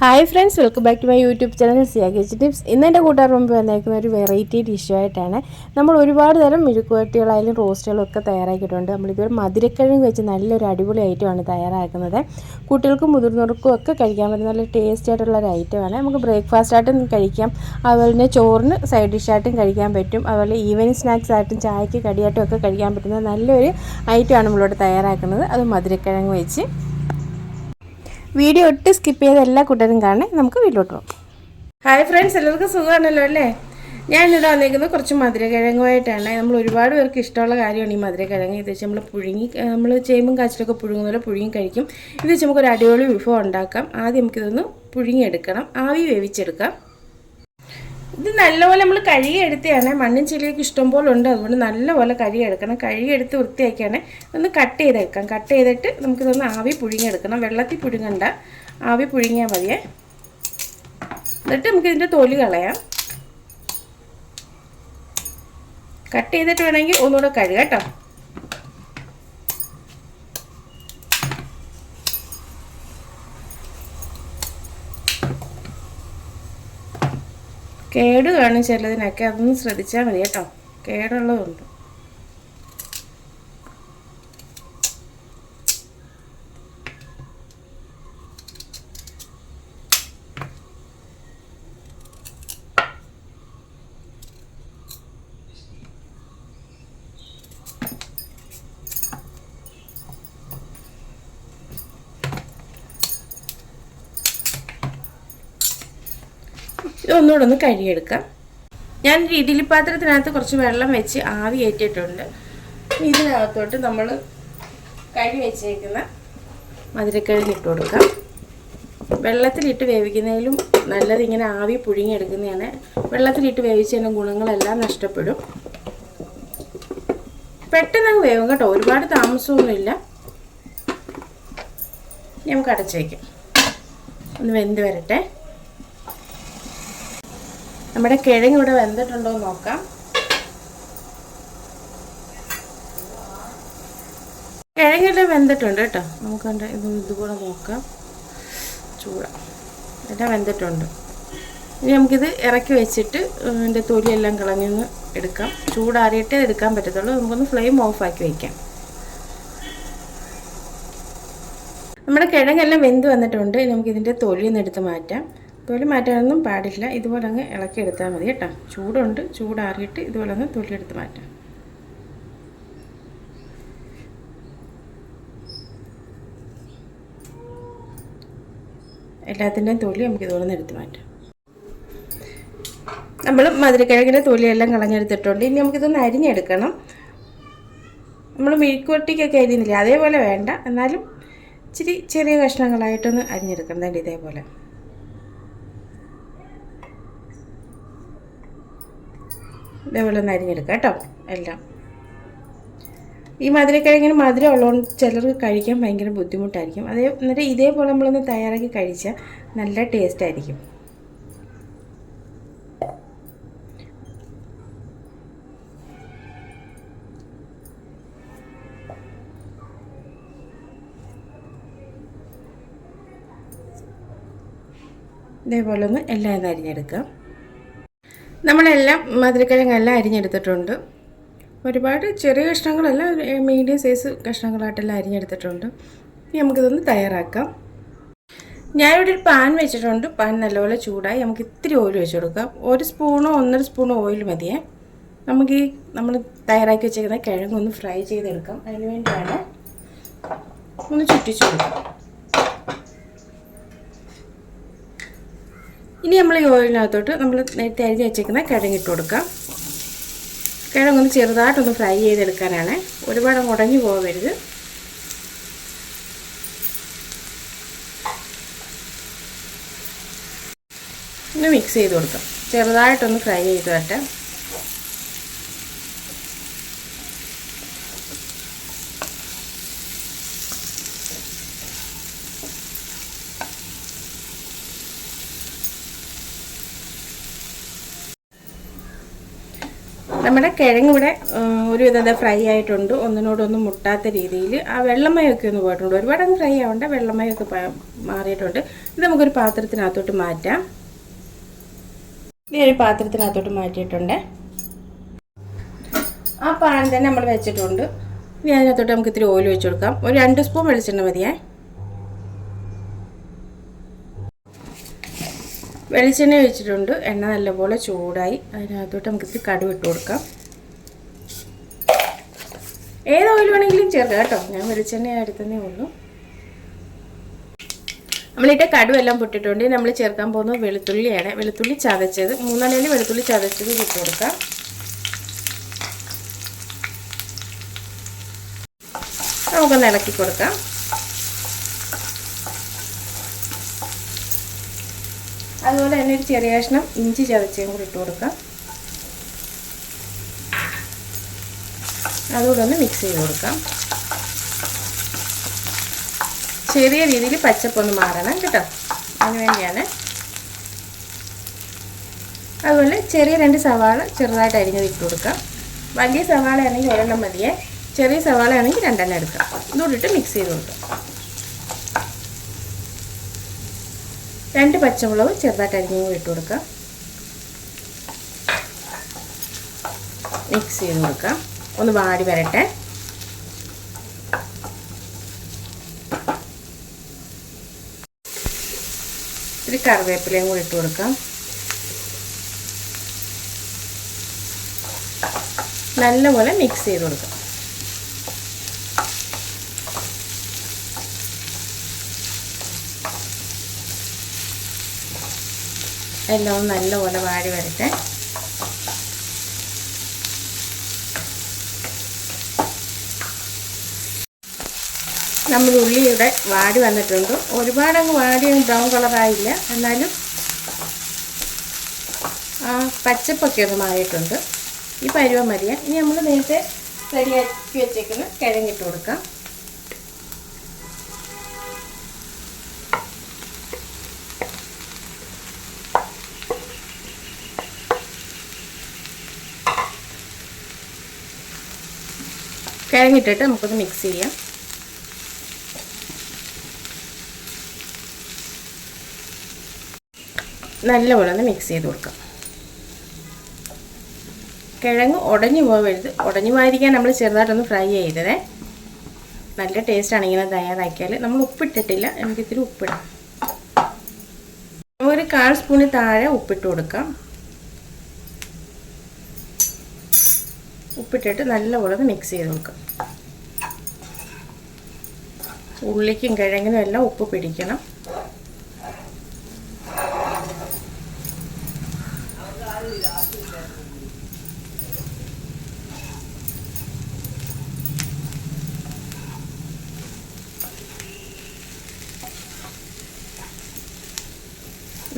Hi friends, welcome back to my YouTube channel Siya kitchen tips. ഇന്ന് എൻ്റെ കൂട്ടുകാർ മുമ്പ് വന്നേക്കുന്ന ഒരു വെറൈറ്റി ഡിഷുമായിട്ടാണ്. നമ്മൾ ഒരുപാട് തരം മെഴുക്കുവരട്ടികളായാലും റോസ്റ്റുകളും ഒക്കെ തയ്യാറാക്കിയിട്ടുണ്ട്. നമ്മളിതൊരു മധുരക്കിഴങ്ങ് വെച്ച് നല്ലൊരു അടിപൊളി ഐറ്റമാണ് തയ്യാറാക്കുന്നത്. കുട്ടികൾക്കും മുതിർന്നവർക്കും ഒക്കെ കഴിക്കാൻ പറ്റുന്ന നല്ല ടേസ്റ്റ് ആയിട്ടുള്ളൊരു ഐറ്റമാണ്. നമുക്ക് ബ്രേക്ക്ഫാസ്റ്റായിട്ടും കഴിക്കാം, അതുപോലെ തന്നെ ചോറിന് സൈഡ് ഡിഷായിട്ടും കഴിക്കാൻ പറ്റും, അതുപോലെ ഈവനിങ് സ്നാക്സ് ആയിട്ടും ചായക്ക് കടിയായിട്ടും ഒക്കെ കഴിക്കാൻ പറ്റുന്ന നല്ലൊരു ഐറ്റമാണ് നമ്മളിവിടെ തയ്യാറാക്കുന്നത്. അത് മധുരക്കിഴങ്ങ് വെച്ച്. വീഡിയോ ഒട്ട് സ്കിപ്പ് ചെയ്ത് എല്ലാ കൂട്ടരും കാണേ. നമുക്ക് വീട്ടിലോട്ട് പോകാം. ഹായ് ഫ്രണ്ട്സ്, എല്ലാവർക്കും സുഖമാണല്ലോ അല്ലേ? ഞാനിവിടെ വന്നിരിക്കുന്നത് കുറച്ച് മധുരക്കിഴങ്ങുമായിട്ടാണ്. നമ്മൾ ഒരുപാട് പേർക്ക് ഇഷ്ടമുള്ള കാര്യമാണ് ഈ മധുരക്കിഴങ്ങ്. ഇത് വെച്ച് നമ്മൾ ചേമ്പും കാച്ചിലൊക്കെ പുഴുങ്ങുന്ന പോലെ പുഴുങ്ങി കഴിക്കും. ഇത് വെച്ച് നമുക്കൊരു അടിപൊളി വിഭവം ഉണ്ടാക്കാം. ആദ്യം നമുക്കിതൊന്ന് പുഴുങ്ങിയെടുക്കണം, ആവി വേവിച്ചെടുക്കാം. ഇത് നല്ലപോലെ നമ്മൾ കഴുകിയെടുത്തതാണ്. മണ്ണും ചെളിയൊക്കെ ഇഷ്ടംപോലെ ഉണ്ട്, അതുകൊണ്ട് നല്ലപോലെ കഴുകിയെടുക്കണം. കഴുകിയെടുത്ത് വൃത്തിയാക്കിയാണ് ഒന്ന് കട്ട് ചെയ്തെടുക്കാം. കട്ട് ചെയ്തിട്ട് നമുക്കിതൊന്ന് ആവി പുഴുങ്ങിയെടുക്കണം. വെള്ളത്തിൽ പുഴുങ്ങണ്ട, ആവി പുഴുങ്ങിയാൽ മതിയേ. എന്നിട്ട് നമുക്കിതിൻ്റെ തൊലി കളയാം. കട്ട് ചെയ്തിട്ട് വേണമെങ്കിൽ ഒന്നുകൂടെ കഴുകാം കേട്ടോ. കേട് കാണും ചിലതിനൊക്കെ, അതൊന്ന് ശ്രദ്ധിച്ചാൽ മതി കേട്ടോ, കേടുള്ളതുണ്ട്. ഇതൊന്നുകൂടെ ഒന്ന് കഴുകിയെടുക്കാം. ഞാൻ ഇഡ്ഡലി പാത്രത്തിനകത്ത് കുറച്ച് വെള്ളം വെച്ച് ആവി കയറ്റിയിട്ടുണ്ട്. ഇതിനകത്തോട്ട് നമ്മൾ കഴുകി വെച്ചേക്കുന്ന മധുരക്കിഴങ്ങ് ഇട്ട് കൊടുക്കാം. വെള്ളത്തിലിട്ട് വേവിക്കുന്നതിലും നല്ലത് ഇങ്ങനെ ആവി പുഴുങ്ങിയെടുക്കുന്നതാണ്. വെള്ളത്തിലിട്ട് വേവിച്ചതിൻ്റെ ഗുണങ്ങളെല്ലാം നഷ്ടപ്പെടും. പെട്ടെന്ന് വേവും കേട്ടോ, ഒരുപാട് താമസമൊന്നുമില്ല. നമുക്ക് അടച്ചു വയ്ക്കാം, ഒന്ന് വെന്ത് വരട്ടെ. നമ്മുടെ കിഴങ്ങ് ഇവിടെ വെന്തിട്ടുണ്ടോ എന്ന് നോക്കാം. കിഴങ്ങെല്ലാം വെന്തിട്ടുണ്ട് കേട്ടോ. നമുക്ക് ഇതുകൂടെ നോക്കാം. എല്ലാം വെന്തിട്ടുണ്ട്. ഇനി നമുക്കിത് ഇറക്കി വെച്ചിട്ട് ഇതിൻ്റെ തൊലിയെല്ലാം കളഞ്ഞൊന്ന് എടുക്കാം. ചൂടാറിയിട്ടേ എടുക്കാൻ പറ്റത്തുള്ളൂ. നമുക്കൊന്ന് ഫ്ലെയിം ഓഫാക്കി വയ്ക്കാം. നമ്മുടെ കിഴങ്ങെല്ലാം വെന്ത് വന്നിട്ടുണ്ട്. നമുക്കിതിൻ്റെ തൊലിയൊന്ന് എടുത്ത് മാറ്റാം. തൊലി മാറ്റാനൊന്നും പാടില്ല, ഇതുപോലെ അങ്ങ് ഇളക്കിയെടുത്താൽ മതി കേട്ടോ. ചൂടുണ്ട്, ചൂടാറിയിട്ട് ഇതുപോലെ അങ്ങ് തൊലി എടുത്ത് മാറ്റാം. എല്ലാത്തിൻ്റെയും തൊലി നമുക്ക് ഇതുപോലെ നിന്ന് എടുത്ത് മാറ്റാം. നമ്മൾ മധുരക്കിഴങ്ങിൻ്റെ തൊലിയെല്ലാം കളഞ്ഞെടുത്തിട്ടുണ്ട്. ഇനി നമുക്കിതൊന്ന് അരിഞ്ഞെടുക്കണം. നമ്മൾ മെഴുക്കുവരട്ടിക്കൊക്കെ അരിയുന്നില്ല, അതേപോലെ വേണ്ട, എന്നാലും ഇച്ചിരി ചെറിയ കഷ്ണങ്ങളായിട്ടൊന്ന് അരിഞ്ഞെടുക്കണം. ഇതേപോലെ ഇതേപോലെ ഒന്ന് അരിഞ്ഞെടുക്കാം കേട്ടോ എല്ലാം. ഈ മധുരക്കിഴങ്ങിന് മധുരം ഉള്ളതുകൊണ്ട് ചിലർക്ക് കഴിക്കാൻ ഭയങ്കര ബുദ്ധിമുട്ടായിരിക്കും. എന്നിട്ട് ഇതേപോലെ നമ്മളൊന്ന് തയ്യാറാക്കി കഴിച്ചാൽ നല്ല ടേസ്റ്റ് ആയിരിക്കും. ഇതേപോലെ ഒന്ന് എല്ലാം അരിഞ്ഞെടുക്കാം. നമ്മളെല്ലാം മധുരക്കിഴങ്ങെല്ലാം അരിഞ്ഞെടുത്തിട്ടുണ്ട്. ഒരുപാട് ചെറിയ കഷ്ണങ്ങളല്ല, മീഡിയം സൈസ് കഷ്ണങ്ങളായിട്ടെല്ലാം അരിഞ്ഞെടുത്തിട്ടുണ്ട്. ഇനി നമുക്കിതൊന്ന് തയ്യാറാക്കാം. ഞാനിവിടെ ഒരു പാൻ വെച്ചിട്ടുണ്ട്. പാൻ നല്ലപോലെ ചൂടായി. നമുക്ക് ഇത്തിരി ഓയിൽ വെച്ച് കൊടുക്കാം. 1 സ്പൂണോ 1.5 സ്പൂണോ ഓയിൽ മതിയേ. നമുക്ക് നമ്മൾ തയ്യാറാക്കി വെച്ചേക്കുന്ന കിഴങ്ങൊന്ന് ഫ്രൈ ചെയ്തെടുക്കാം. അതിന് വേണ്ടിയാണ് ഒന്ന് ചുറ്റിച്ചു കൊടുക്കാം. ഇനി നമ്മൾ ഈ ഓയിലിനകത്തോട്ട് നമ്മൾ നേരത്തെ അരിഞ്ഞ് വെച്ചേക്കുന്ന കിഴങ്ങിട്ട് കൊടുക്കാം. കിഴങ്ങൊന്ന് ചെറുതായിട്ടൊന്ന് ഫ്രൈ ചെയ്തെടുക്കാനാണ്, ഒരുപാട് ഉടഞ്ഞു പോകരുത്. ഒന്ന് മിക്സ് ചെയ്ത് കൊടുക്കാം. ചെറുതായിട്ടൊന്ന് ഫ്രൈ ചെയ്ത് വരട്ടെ. നമ്മുടെ കിഴങ്ങ് ഇവിടെ ഒരുവിധം ഫ്രൈ ആയിട്ടുണ്ട്. ഒന്നിനോടൊന്നും മുട്ടാത്ത രീതിയിൽ ആ വെള്ളമയൊക്കെ ഒന്ന് പോയിട്ടുണ്ട്. ഒരുപാടൊന്നും ഫ്രൈ ആവണ്ട, വെള്ളമയൊക്കെ മാറിയിട്ടുണ്ട്. ഇത് നമുക്കൊരു പാത്രത്തിനകത്തോട്ട് മാറ്റാം. ഇനി ഒരു പാത്രത്തിനകത്തോട്ട് മാറ്റിയിട്ടുണ്ട്. ആ പാൻ തന്നെ നമ്മൾ വെച്ചിട്ടുണ്ട്. ഇനി അതിനകത്തോട്ട് നമുക്ക് ഇത്തിരി ഓയിൽ ഒഴിച്ച് കൊടുക്കാം. ഒരു 2 സ്പൂൺ വെളിച്ചെണ്ണ മതിയേ. വെളിച്ചെണ്ണ ഒഴിച്ചിട്ടുണ്ട്. എണ്ണ നല്ലപോലെ ചൂടായി. അതിനകത്തോട്ട് നമുക്ക് ഇത്തിരി കടുക് ഇട്ട് കൊടുക്കാം. ഏത് ഓയിൽ വേണമെങ്കിലും ചേർക്കാം കേട്ടോ. ഞാൻ വെളിച്ചെണ്ണ എടുത്തതേ ഉള്ളൂ. നമ്മളിട്ട് കടുവെല്ലാം പൊട്ടിട്ടുണ്ട്. നമ്മൾ ചേർക്കാൻ പോകുന്നത് വെളുത്തുള്ളിയാണ്. വെളുത്തുള്ളി ചതച്ചത് 3 അല്ലി വെളുത്തുള്ളി ചതച്ചത് ഇട്ട് കൊടുക്കാം. നമുക്കൊന്ന് ഇളക്കി കൊടുക്കാം. അതുപോലെ തന്നെ ഒരു ചെറിയ കഷ്ണം ഇഞ്ചി ചതച്ചതും കൂടി ഇട്ട് കൊടുക്കാം. അതുകൂടെ ഒന്ന് മിക്സ് ചെയ്ത് കൊടുക്കാം. ചെറിയ രീതിയിൽ പച്ചപ്പൊന്ന് മാറണം കേട്ടോ, അതിന് വേണ്ടിയാണ്. അതുപോലെ ചെറിയ 2 സവാള ചെറുതായിട്ട് അരിഞ്ഞത് ഇട്ട് കൊടുക്കാം. വലിയ സവാള ആണെങ്കിൽ ഒരെണ്ണം മതിയേ. ചെറിയ സവാള ആണെങ്കിൽ 2 എണ്ണം എടുക്കാം. ഇതോടിട്ട് മിക്സ് ചെയ്ത് കൊടുക്കാം. 2 പച്ചമുളക് ചെറുതായിട്ട് അരിഞ്ഞത് ഇട്ട് കൊടുക്കാം. മിക്സ് ചെയ്ത് കൊടുക്കാം. ഒന്ന് വാടി വരട്ടെ. ഒരു കറിവേപ്പിലയും കൂടി ഇട്ട് കൊടുക്കാം. നല്ലപോലെ മിക്സ് ചെയ്ത് കൊടുക്കാം. എല്ലാം നല്ലപോലെ വാടി വരട്ടെ. നമ്മൾ ഉള്ളി ഇവിടെ വാടി വന്നിട്ടുണ്ട്. ഒരുപാടങ്ങ് വാടി ബ്രൗൺ കളറായില്ല, എന്നാലും പച്ചപ്പൊക്കെ ഒന്ന് മാറിയിട്ടുണ്ട്. ഈ പരുവം മതിയാ. ഇനി നമ്മൾ നേരത്തെ റെഡിയാക്കി വെച്ചേക്കുന്ന കിഴങ്ങിട്ട് കൊടുക്കാം. കിഴങ്ങിട്ടിട്ട് നമുക്കൊന്ന് മിക്സ് ചെയ്യാം. നല്ലപോലെ ഒന്ന് മിക്സ് ചെയ്ത് കൊടുക്കാം. കിഴങ്ങ് ഉടഞ്ഞു പോകരുത്. ഉടഞ്ഞു പോയിരിക്കാൻ നമ്മൾ ചെറുതായിട്ടൊന്ന് ഫ്രൈ ചെയ്തതേ. നല്ല ടേസ്റ്റാണ് ഇങ്ങനെ തയ്യാറാക്കിയാൽ. നമ്മൾ ഉപ്പിട്ടിട്ടില്ല, നമുക്ക് ഇത്തിരി ഉപ്പിടാം. ഒരു 1/4 സ്പൂണിൽ താഴെ ഉപ്പിട്ട് കൊടുക്കാം. ഉപ്പിട്ടിട്ട് നല്ലപോലെ ഒന്ന് മിക്സ് ചെയ്ത് കൊടുക്കാം. ഉള്ളിക്കും കിഴങ്ങിനും എല്ലാം ഉപ്പ് പിടിക്കണം.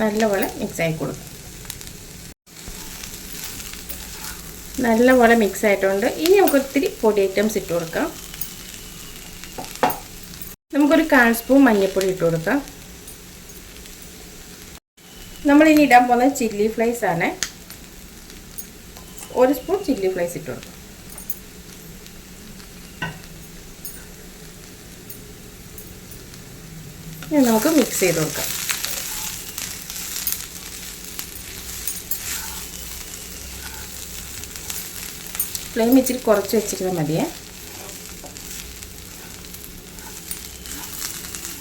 നല്ലപോലെ മിക്സ് ആയി കൊടുക്കും. നല്ലപോലെ മിക്സ് ആയിട്ടുണ്ട്. ഇനി നമുക്ക് ഒത്തിരി പൊടി ഐറ്റംസ് ഇട്ട് കൊടുക്കാം. നമുക്കൊരു 1/4 സ്പൂൺ മഞ്ഞൾപ്പൊടി ഇട്ട് കൊടുക്കാം. നമ്മളിനി ഇടാൻ പോകുന്നത് ചില്ലി ഫ്ലേക്സ് ആണ്. 1 സ്പൂൺ ചില്ലി ഫ്ലേക്സ് ഇട്ട് കൊടുക്കാം. ഇനി നമുക്ക് മിക്സ് ചെയ്ത് കൊടുക്കാം. ഫ്ലെയിം ഇച്ചിരി കുറച്ച് വെച്ചിരുന്നാൽ മതിയേ.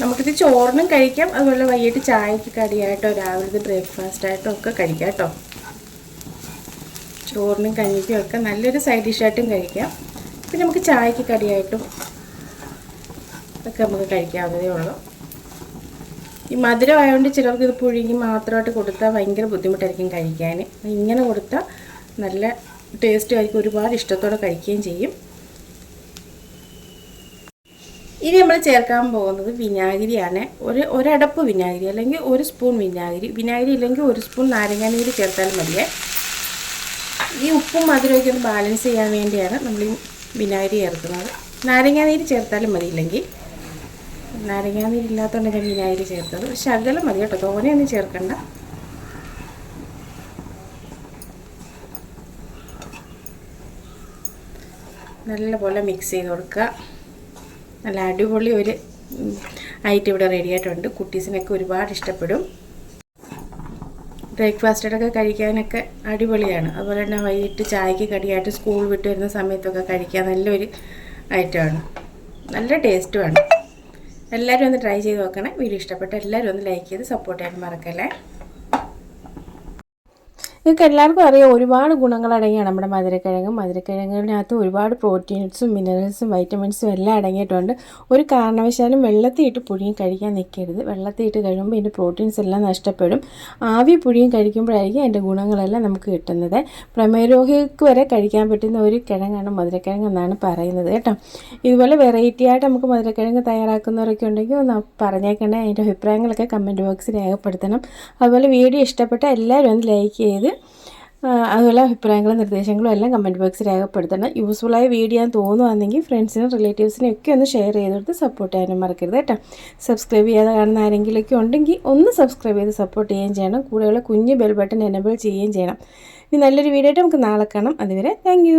നമുക്കിത് ചോറിനും കഴിക്കാം, അതുപോലെ വൈകിട്ട് ചായക്ക് കടിയായിട്ടോ രാവിലത്തെ ബ്രേക്ക്ഫാസ്റ്റായിട്ടോ ഒക്കെ കഴിക്കാം കേട്ടോ. ചോറിനും കഞ്ഞിക്കും ഒക്കെ നല്ലൊരു സൈഡ് ഡിഷായിട്ടും കഴിക്കാം. പിന്നെ നമുക്ക് ചായക്ക് കടിയായിട്ടും ഒക്കെ നമുക്ക് കഴിക്കാവുന്നതേ ഉള്ളൂ. ഈ മധുരമായതുകൊണ്ട് ചിലർക്ക് ഇത് പുഴുങ്ങി മാത്രമായിട്ട് കൊടുത്താൽ ഭയങ്കര ബുദ്ധിമുട്ടായിരിക്കും കഴിക്കാൻ. ഇങ്ങനെ കൊടുത്താൽ നല്ല ടേസ്റ്റ് ആയിരിക്കും, ഒരുപാട് ഇഷ്ടത്തോടെ കഴിക്കുകയും ചെയ്യും. ഇനി നമ്മൾ ചേർക്കാൻ പോകുന്നത് വിനാഗിരിയാണ്. ഒരടപ്പ് വിനാഗിരി അല്ലെങ്കിൽ 1 സ്പൂൺ വിനാഗിരി. വിനാഗിരി ഇല്ലെങ്കിൽ 1 സ്പൂൺ നാരങ്ങാനീര് ചേർത്താലും മതിയേ. ഈ ഉപ്പും മധുരമൊക്കെ ഒന്ന് ബാലൻസ് ചെയ്യാൻ വേണ്ടിയാണ് നമ്മൾ ഈ വിനാഗിരി ചേർക്കുന്നത്. നാരങ്ങാനീര് ചേർത്താലും മതി. ഇല്ലെങ്കിൽ നാരങ്ങാനീര് ഇല്ലാത്തതുകൊണ്ട് ഞാൻ വിനാഗിരി ചേർത്തത്. ശകലം മതി കേട്ടോ, തോനെയൊന്നും ചേർക്കണ്ട. നല്ലപോലെ മിക്സ് ചെയ്ത് കൊടുക്കുക. നല്ല അടിപൊളി ഒരു ആയിട്ട് ഇവിടെ റെഡി ആയിട്ടുണ്ട്. കുട്ടീസിനൊക്കെ ഒരുപാട് ഇഷ്ടപ്പെടും. ബ്രേക്ക്ഫാസ്റ്റൊക്കെ കഴിക്കാനൊക്കെ അടിപൊളിയാണ്. അതുപോലെ തന്നെ വൈകിട്ട് ചായക്ക് കടിയായിട്ട് സ്കൂൾ വിട്ട് വരുന്ന സമയത്തൊക്കെ കഴിക്കാൻ നല്ലൊരു ഐറ്റമാണ്. നല്ല ടേസ്റ്റുമാണ്. എല്ലാവരും ഒന്ന് ട്രൈ ചെയ്ത് നോക്കണേ. വീഡിയോ ഇഷ്ടപ്പെട്ട എല്ലാവരും ഒന്ന് ലൈക്ക് ചെയ്ത് സപ്പോർട്ട് ചെയ്യാൻ മറക്കല്ലേ. നിങ്ങൾക്ക് എല്ലാവർക്കും അറിയാം ഒരുപാട് ഗുണങ്ങളടങ്ങിയാണ് നമ്മുടെ മധുരക്കിഴങ്ങ്. മധുരക്കിഴങ്ങിനകത്ത് ഒരുപാട് പ്രോട്ടീൻസും മിനറൽസും വൈറ്റമിൻസും എല്ലാം അടങ്ങിയിട്ടുണ്ട്. ഒരു കാരണവശാലും വെള്ളത്തിയിട്ട് പുഴുങ്ങി കഴിക്കാൻ നിൽക്കരുത്. വെള്ളത്തിയിട്ട് കഴിയുമ്പോൾ ഇതിൻ്റെ പ്രോട്ടീൻസ് എല്ലാം നഷ്ടപ്പെടും. ആവി പുഴുങ്ങി കഴിക്കുമ്പോഴായിരിക്കും അതിൻ്റെ ഗുണങ്ങളെല്ലാം നമുക്ക് കിട്ടുന്നത്. പ്രമേഹരോഗികൾക്ക് വരെ കഴിക്കാൻ പറ്റുന്ന ഒരു കിഴങ്ങാണ് മധുരക്കിഴങ്ങ് എന്നാണ് പറയുന്നത് കേട്ടോ. ഇതുപോലെ വെറൈറ്റി ആയിട്ട് നമുക്ക് മധുരക്കിഴങ്ങ് തയ്യാറാക്കുന്നവരൊക്കെ ഉണ്ടെങ്കിൽ ഒന്ന് പറഞ്ഞേക്കണേ. അതിൻ്റെ അഭിപ്രായങ്ങളൊക്കെ കമൻറ്റ് ബോക്സിൽ രേഖപ്പെടുത്തണം. അതുപോലെ വീഡിയോ ഇഷ്ടപ്പെട്ട എല്ലാവരും ഒന്ന് ലൈക്ക് ചെയ്ത് അതുപോലെ അഭിപ്രായങ്ങളും നിർദ്ദേശങ്ങളും എല്ലാം കമൻറ്റ് ബോക്സിൽ രേഖപ്പെടുത്തണം. യൂസ്ഫുള്ളായ വീഡിയോ ഞാൻ തോന്നുകയാണെങ്കിൽ ഫ്രണ്ട്സിനും റിലേറ്റീവ്സിനും ഒക്കെ ഒന്ന് ഷെയർ ചെയ്ത് കൊടുത്ത് സപ്പോർട്ട് ചെയ്യാനും മറക്കരുത് കേട്ടോ. സബ്സ്ക്രൈബ് ചെയ്യാതെ കാണുന്ന ആരെങ്കിലുമൊക്കെ ഉണ്ടെങ്കിൽ ഒന്ന് സബ്സ്ക്രൈബ് ചെയ്ത് സപ്പോർട്ട് ചെയ്യുകയും ചെയ്യണം. കൂടെയുള്ള കുഞ്ഞ് ബെൽ ബട്ടൺ എനേബിൾ ചെയ്യുകയും ചെയ്യണം. ഇനി നല്ലൊരു വീഡിയോ ആയിട്ട് നമുക്ക് നാളെ കാണാം. അതുവരെ താങ്ക്